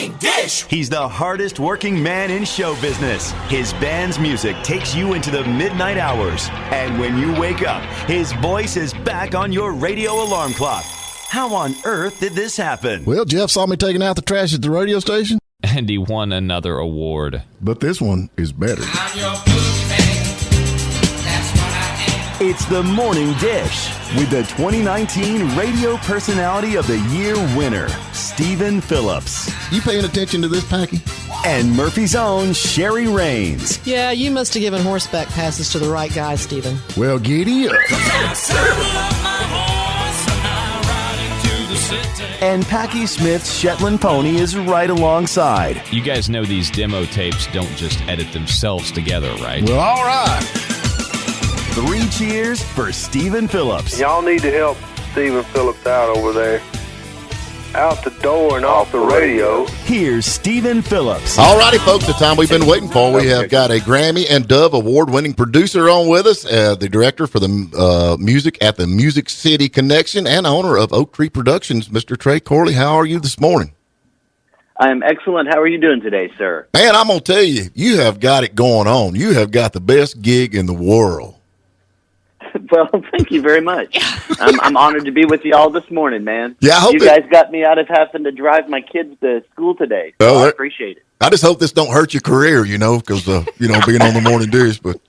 Morning Dish. He's the hardest working man in show business. His band's music takes you into the midnight hours. And when you wake up, his voice is back on your radio alarm clock. How on earth did this happen? Well, Jeff saw me taking out the trash at the radio station. And he won another award. But this one is better. I'm your boogeyman. That's what I am. It's the Morning Dish with the 2019 Radio Personality of the Year winner, Stephen Phillips. You paying attention to this, Packy? And Murphy's own Sherry Raines. Yeah, you must have given horseback passes to the right guy, Stephen. Well, giddy up. And Packy Smith's Shetland pony is right alongside. You guys know these demo tapes don't just edit themselves together, right? Well, all right. 3 cheers for Stephen Phillips. Y'all need to help Stephen Phillips out over there. Out the door and off the radio. Here's Stephen Phillips. All righty, folks, the time we've been waiting for. We have got a Grammy and Dove award-winning producer on with us, the director for the music at the Music City Connection and owner of Oak Tree Productions, Mr. Tré Corley. How are you this morning? I am excellent. How are you doing today, sir? Man, I'm going to tell you, you have got it going on. You have got the best gig in the world. Well, thank you very much. I'm honored to be with you all this morning, man. Yeah, I hope you guys got me out of having to drive my kids to school today. So I appreciate it. I just hope this don't hurt your career, because being on the Morning Dish. But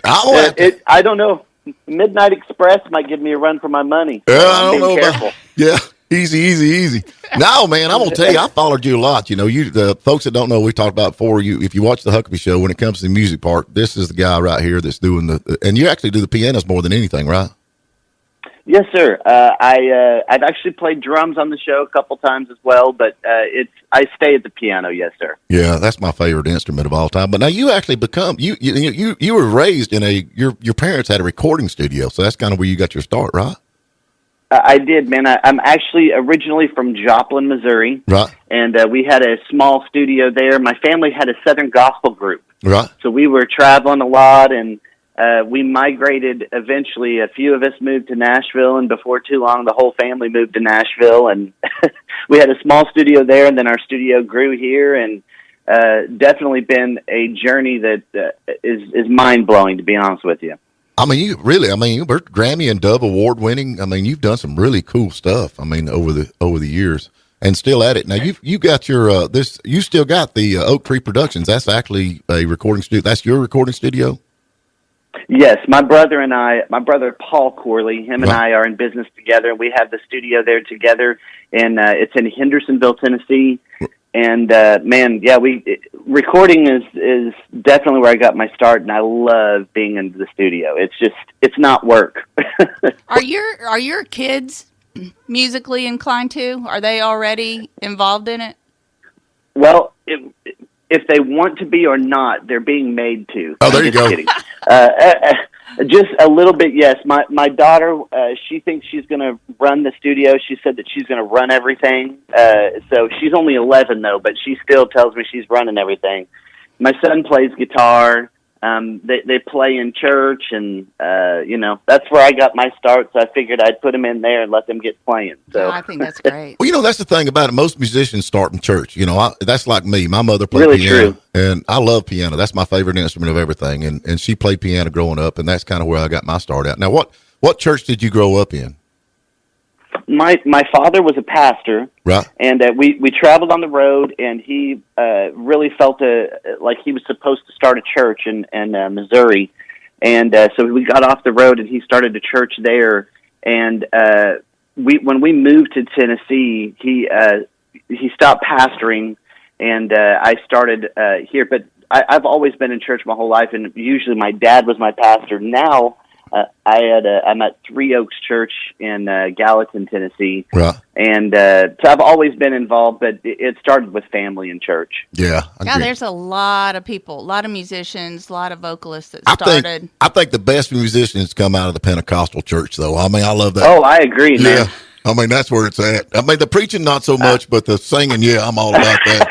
I don't know. Midnight Express might give me a run for my money. I don't know about. Yeah, easy. No, man, I'm gonna tell you, I followed you a lot. You the folks that don't know, we talked about before. If you watch the Huckabee show, when it comes to the music part, this is the guy right here that's doing and you actually do the pianos more than anything, right? Yes, sir. I've actually played drums on the show a couple times as well, but I stay at the piano. Yes, sir. Yeah, that's my favorite instrument of all time. But now you actually you were raised in your parents had a recording studio, so that's kind of where you got your start, right? I did, man. I'm actually originally from Joplin, Missouri. Right. And we had a small studio there. My family had a Southern gospel group. Right. So we were traveling a lot, and we migrated eventually. A few of us moved to Nashville, and before too long, the whole family moved to Nashville. And we had a small studio there, and then our studio grew here, and definitely been a journey that is mind-blowing, to be honest with you. I mean, you we're Grammy and Dove award winning. I mean, you've done some really cool stuff. I mean, over the years, and still at it. Now you got your you still got the Oak Tree Productions. That's actually a recording studio. That's your recording studio. Yes, my brother Paul Corley, him and I are in business together, and we have the studio there together, and it's in Hendersonville, Tennessee. And recording is definitely where I got my start, and I love being in the studio. It's not work. Are your kids musically inclined too? Are they already involved in it? Well, if they want to be or not, they're being made to. Oh, there you go. Kidding. Just a little bit, yes. My daughter, she thinks she's going to run the studio. She said that she's going to run everything. So she's only 11, though, but she still tells me she's running everything. My son plays guitar. They play in church, and, that's where I got my start, so I figured I'd put them in there and let them get playing. So I think that's great. Well, that's the thing about it. Most musicians start in church. That's like me. My mother played really piano, true. And I love piano. That's my favorite instrument of everything, and she played piano growing up, and that's kind of where I got my start out. Now, what church did you grow up in? My father was a pastor, right? And we traveled on the road, and he really felt like he was supposed to start a church in Missouri, and so we got off the road, and he started a church there. And when we moved to Tennessee, he stopped pastoring, and I started here. But I've always been in church my whole life, and usually my dad was my pastor. Now I'm at Three Oaks Church in Gallatin, Tennessee. Right. And so I've always been involved, but it started with family and church. Yeah. There's a lot of people, a lot of musicians, a lot of vocalists that started. I think the best musicians come out of the Pentecostal church, though. I mean, I love that. Oh, I agree, man. Yeah. I mean, that's where it's at. I mean, the preaching, not so much, but the singing, I'm all about that.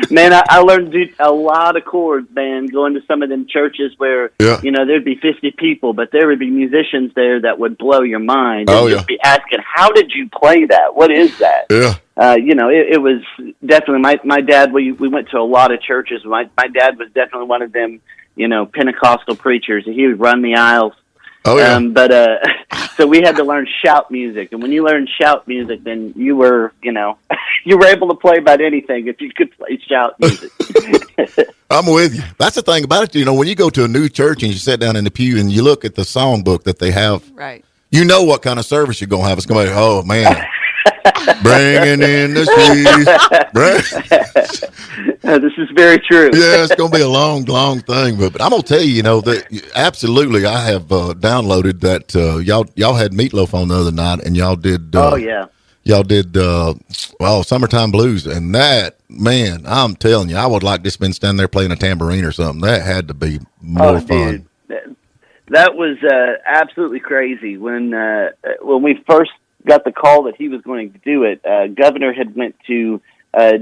Man, I learned to do a lot of chords, man, going to some of them churches where, there'd be 50 people, but there would be musicians there that would blow your mind. And just be asking, how did you play that? What is that? Yeah. It was definitely, my dad, we went to a lot of churches. My dad was definitely one of them, Pentecostal preachers. He would run the aisles. Oh, yeah. So we had to learn shout music. And when you learn shout music, then you were, you were able to play about anything if you could play shout music. I'm with you. That's the thing about it. When you go to a new church and you sit down in the pew and you look at the songbook that they have, right? You know what kind of service you're going to have. It's going to be, oh, man. Bringing in the cheese. This is very true. Yeah, it's going to be a long, long thing. But I'm going to tell you, that absolutely, I have downloaded that. Y'all had Meatloaf on the other night, and y'all did. Y'all did, Summertime Blues. And that, man, I'm telling you, I would like just been standing there playing a tambourine or something. That had to be more fun. Dude. That was absolutely crazy. When we first got the call that he was going to do it, Governor had went to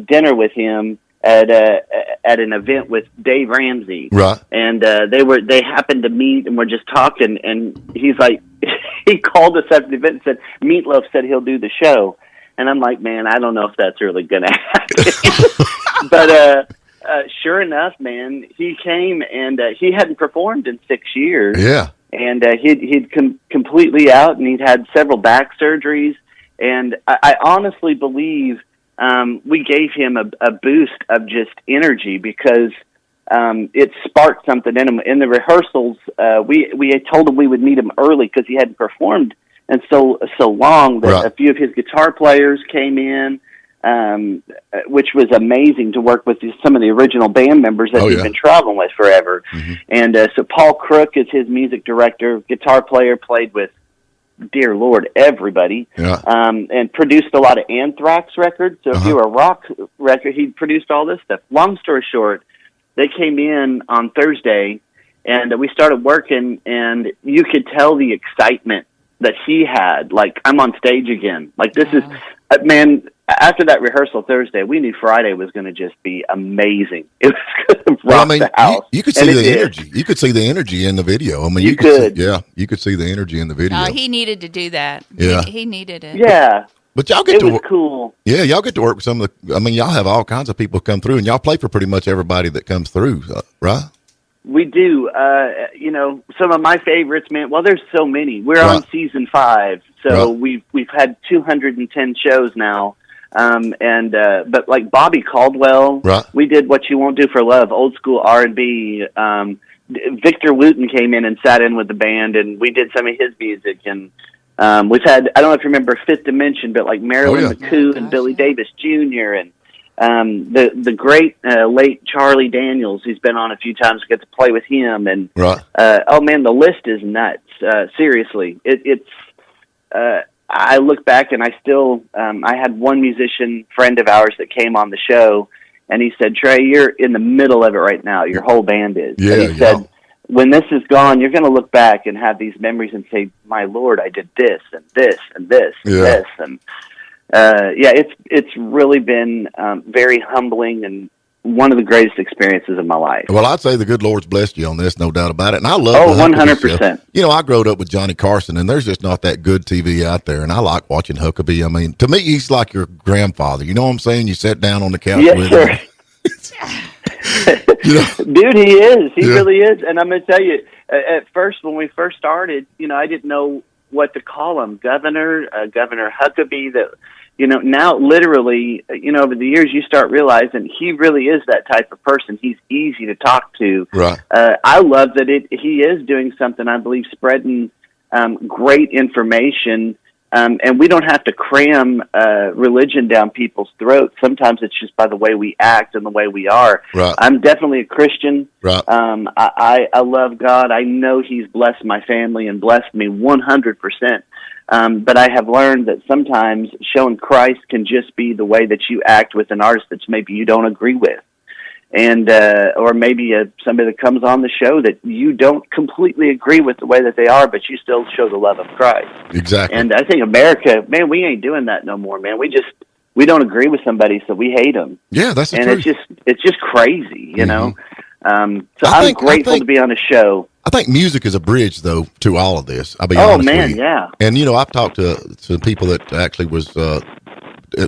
dinner with him at an event with Dave Ramsey, right? And they happened to meet and were just talking, and he's like, he called us after the event and said, Meatloaf said he'll do the show, and I'm like, man, I don't know if that's really going to happen, but sure enough, man, he came and he hadn't performed in 6 years, yeah. And he'd completely out, and he'd had several back surgeries. And I honestly believe we gave him a boost of just energy because it sparked something in him. In the rehearsals, we had told him we would meet him early because he hadn't performed in so long that right. A few of his guitar players came in, which was amazing to work with some of the original band members that he'd been traveling with forever. Mm-hmm. And so Paul Crook is his music director, guitar player, played with, dear Lord, everybody, and produced a lot of Anthrax records. So if you were a rock record, he'd produced all this stuff. Long story short, they came in on Thursday, and we started working, and you could tell the excitement that he had. Like, I'm on stage again. Like, this is, man, after that rehearsal Thursday, we knew Friday was going to just be amazing. It was going to rock the house. You could see the energy. You could see the energy in the video. I mean, you could. You could see the energy in the video. He needed to do that. Yeah. He needed it. Yeah. But y'all get to work. Cool. Yeah, y'all get to work with some of the, y'all have all kinds of people come through, and y'all play for pretty much everybody that comes through, right? We do. Some of my favorites, man. Well, there's so many. We're on season 5, so we've had 210 shows now. But like Bobby Caldwell, we did What You Won't Do for Love, old school R&B. Victor Wooten came in and sat in with the band, and we did some of his music. And we've had, I don't know if you remember Fifth Dimension, but like Marilyn McCoo and Billy Davis Jr. and the great late Charlie Daniels, who's been on a few times, get to play with him. And oh man, the list is nuts. Seriously, it's. I look back and I still, I had one musician friend of ours that came on the show, and he said, Trey, you're in the middle of it right now. Your whole band is. Yeah, and he said, when this is gone, you're going to look back and have these memories and say, my Lord, I did this and this and this and this. And it's really been very humbling and one of the greatest experiences of my life. Well, I'd say the good Lord's blessed you on this, no doubt about it. And I love 100%. I grew up with Johnny Carson, and there's just not that good TV out there. And I like watching Huckabee. I mean, to me, he's like your grandfather. You know what I'm saying? You sat down on the couch with him. Dude, he is. He really is. And I'm going to tell you, at first, when we first started, I didn't know what to call him. Governor Huckabee, now literally, over the years, you start realizing he really is that type of person. He's easy to talk to. Right. I love that he is doing something, I believe, spreading great information. And we don't have to cram religion down people's throats. Sometimes it's just by the way we act and the way we are. Right. I'm definitely a Christian. Right. I love God. I know He's blessed my family and blessed me 100%. But I have learned that sometimes showing Christ can just be the way that you act with an artist that maybe you don't agree with. And or maybe somebody that comes on the show that you don't completely agree with the way that they are, but you still show the love of Christ. Exactly. And I think America, man, we ain't doing that no more, man. We just we don't agree with somebody, so we hate them. Yeah, that's the and truth. it's just crazy, you know. So I I'm grateful to be on a show. I think music is a bridge, though, to all of this. I'll be Oh honest man, with you. yeah. And I've talked to people that actually was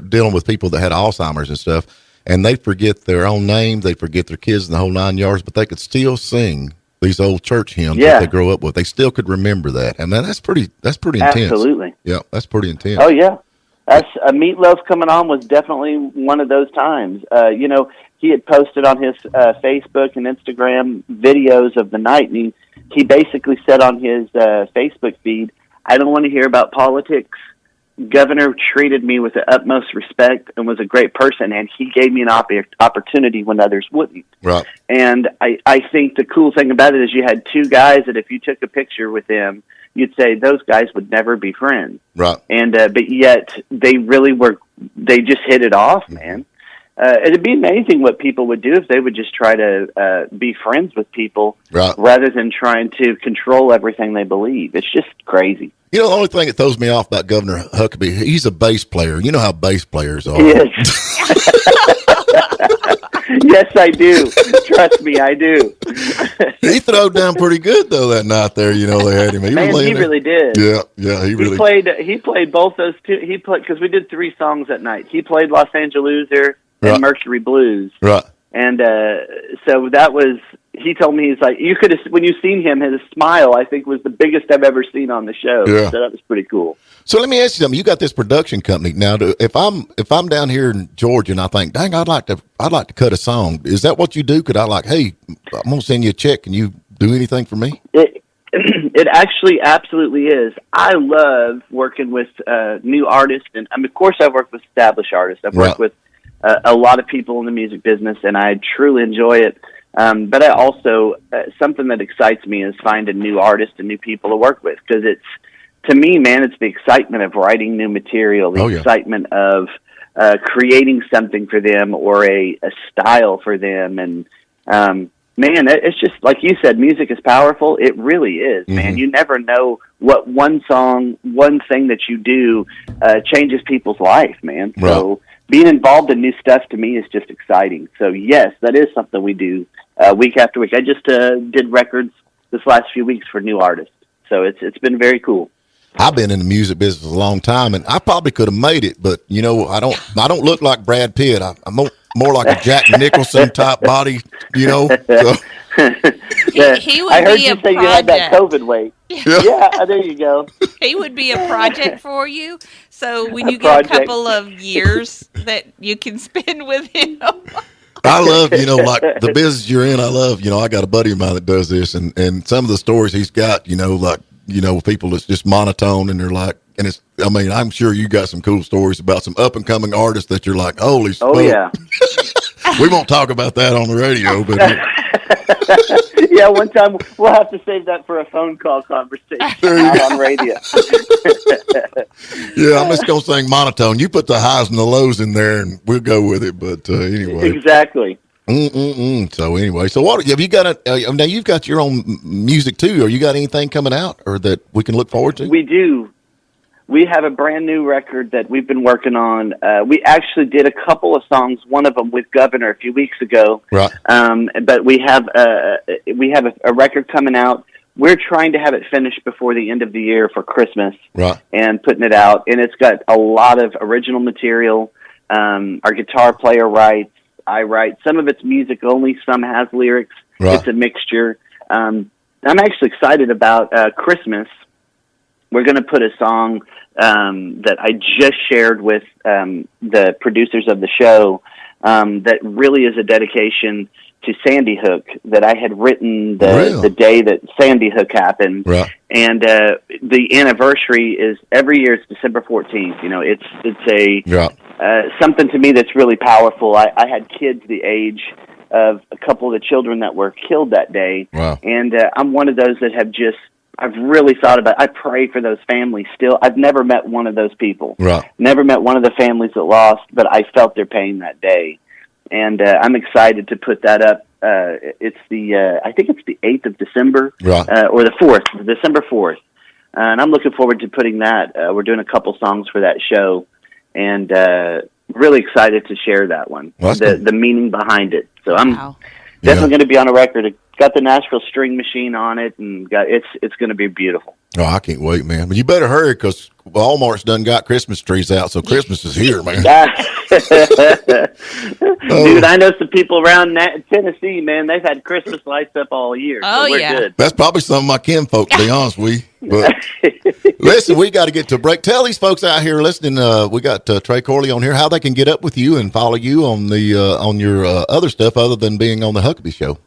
dealing with people that had Alzheimer's and stuff, and they forget their own names, they forget their kids and the whole 9 yards, but they could still sing these old church hymns that they grow up with. They still could remember that, and man, that's pretty intense. Absolutely. Yeah, that's pretty intense. Oh yeah, that's Meatloaf coming on was definitely one of those times. He had posted on his Facebook and Instagram videos of the night, and he basically said on his Facebook feed, "I don't want to hear about politics. Governor treated me with the utmost respect and was a great person, and he gave me an opportunity when others wouldn't." Right. And I think the cool thing about it is you had two guys that if you took a picture with them, you'd say those guys would never be friends. Right. And but yet they really were. They just hit it off, man. It'd be amazing what people would do if they would just try to be friends with people rather than trying to control everything they believe. It's just crazy. The only thing that throws me off about Governor Huckabee, he's a bass player. You know how bass players are. He is. Yes, I do. Trust me, I do. He throwed down pretty good though that night there. They had him. He really did. Yeah, he really He played both those two. He played because we did 3 songs that night. He played Los Angeles and Mercury Blues. Right. And so that was. He told me, he's like, you could have, when you seen him, his smile, I think, was the biggest I've ever seen on the show. Yeah. So that was pretty cool. So let me ask you something. You got this production company now. If I'm down here in Georgia and I think, dang, I'd like to cut a song. Is that what you do? Could I hey, I'm gonna send you a check. Can you do anything for me? It actually absolutely is. I love working with new artists, and of course, I've worked with established artists. I've worked with a lot of people in the music business, and I truly enjoy it. But I also, something that excites me is finding new artists and new people to work with. Because to me, man, it's the excitement of writing new material, the excitement of creating something for them or a style for them. And, man, it's just, like you said, music is powerful. It really is, man. You never know what one song, one thing that you do changes people's life, man. Right. So being involved in new stuff to me is just exciting. So, yes, that is something we do. Week after week. I just did records this last few weeks for new artists, so it's been very cool. I've been in the music business a long time, and I probably could have made it, but I don't look like Brad Pitt. I'm more like a Jack Nicholson type body, So. He would I heard be you a say you had that COVID weight. Yeah, there you go. He would be a project for you. So when you get a couple of years that you can spend with him. I love, like the business you're in. I love, I got a buddy of mine that does this, and some of the stories he's got, people that's just monotone, and they're like, and it's, I'm sure you got some cool stories about some up and coming artists that you're like, holy smoke. Oh yeah. We won't talk about that on the radio, but yeah, one time we'll have to save that for a phone call conversation out on radio. Yeah, I'm just gonna sing monotone. You put the highs and the lows in there, and we'll go with it. But anyway, exactly. So anyway, so what have you got? Now you've got your own music too. Or you got anything coming out, or that we can look forward to? We do. We have a brand new record that we've been working on. We actually did a couple of songs, one of them with Governor a few weeks ago. Right. But we have a record coming out. We're trying to have it finished before the end of the year for Christmas. Right. And putting it out. And it's got a lot of original material. Our guitar player writes. I write. Some of it's music only. Some has lyrics. Right. It's a mixture. I'm actually excited about Christmas. We're going to put a song that I just shared with the producers of the show that really is a dedication to Sandy Hook that I had written the day that Sandy Hook happened. Right. And the anniversary is every year. It's December 14th. It's a something to me that's really powerful. I had kids the age of a couple of the children that were killed that day. Wow. And I'm one of those that I've really thought about it. I pray for those families still. I've never met one of those people. Right. Never met one of the families that lost, but I felt their pain that day. And I'm excited to put that up. It's I think it's the 8th of December. Right. Or the 4th, December 4th. And I'm looking forward to putting that. We're doing a couple songs for that show. And really excited to share that one, Well, that's the meaning behind it. So I'm Wow. definitely going to be on a record. It's got the Nashville string machine on it, and it's going to be beautiful. Oh, I can't wait, man. But you better hurry because Walmart's done got Christmas trees out, so Christmas is here, man. Dude, I know some people around Tennessee, man. They've had Christmas lights up all year. Oh, so we're yeah. good. That's probably some of my kinfolk, to be honest with you. But listen, we got to get to a break. Tell these folks out here listening, we got Tré Corley on here, how they can get up with you and follow you on the on your other stuff other than being on the Huckabee show.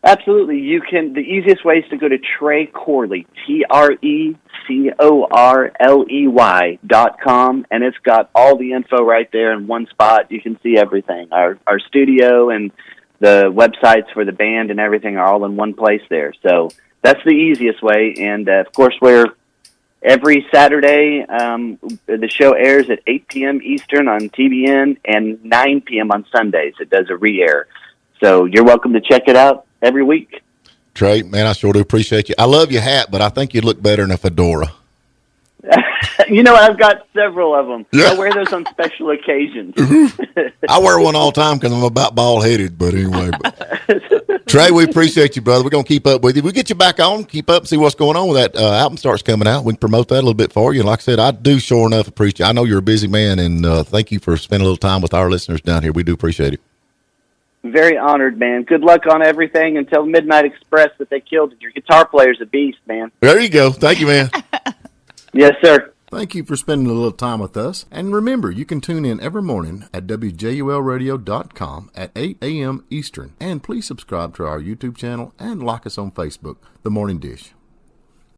Absolutely. You can. The easiest way is to go to Tré Corley, TreCorley.com, and it's got all the info right there in one spot. You can see everything. Our studio and the websites for the band and everything are all in one place there. So that's the easiest way. And of course, we're every Saturday. The show airs at 8 p.m. Eastern on TBN and 9 p.m. on Sundays. It does a re-air. So you're welcome to check it out every week. Tré, man, I sure do appreciate you. I love your hat, but I think you'd look better in a fedora. You know, I've got several of them. Yeah. I wear those on special occasions. I wear one all the time because I'm about bald-headed, but anyway. Tré, we appreciate you, brother. We're going to keep up with you. We'll get you back on, keep up, and see what's going on with that album starts coming out. We can promote that a little bit for you. And like I said, I do sure enough appreciate you. I know you're a busy man, and thank you for spending a little time with our listeners down here. We do appreciate it. Very honored, man. Good luck on everything. And tell Midnight Express that they killed it. Your guitar player's a beast, man. There you go. Thank you, man. Yes, sir. Thank you for spending a little time with us. And remember, you can tune in every morning at WJULradio.com at 8 a.m. Eastern. And please subscribe to our YouTube channel and like us on Facebook, The Morning Dish.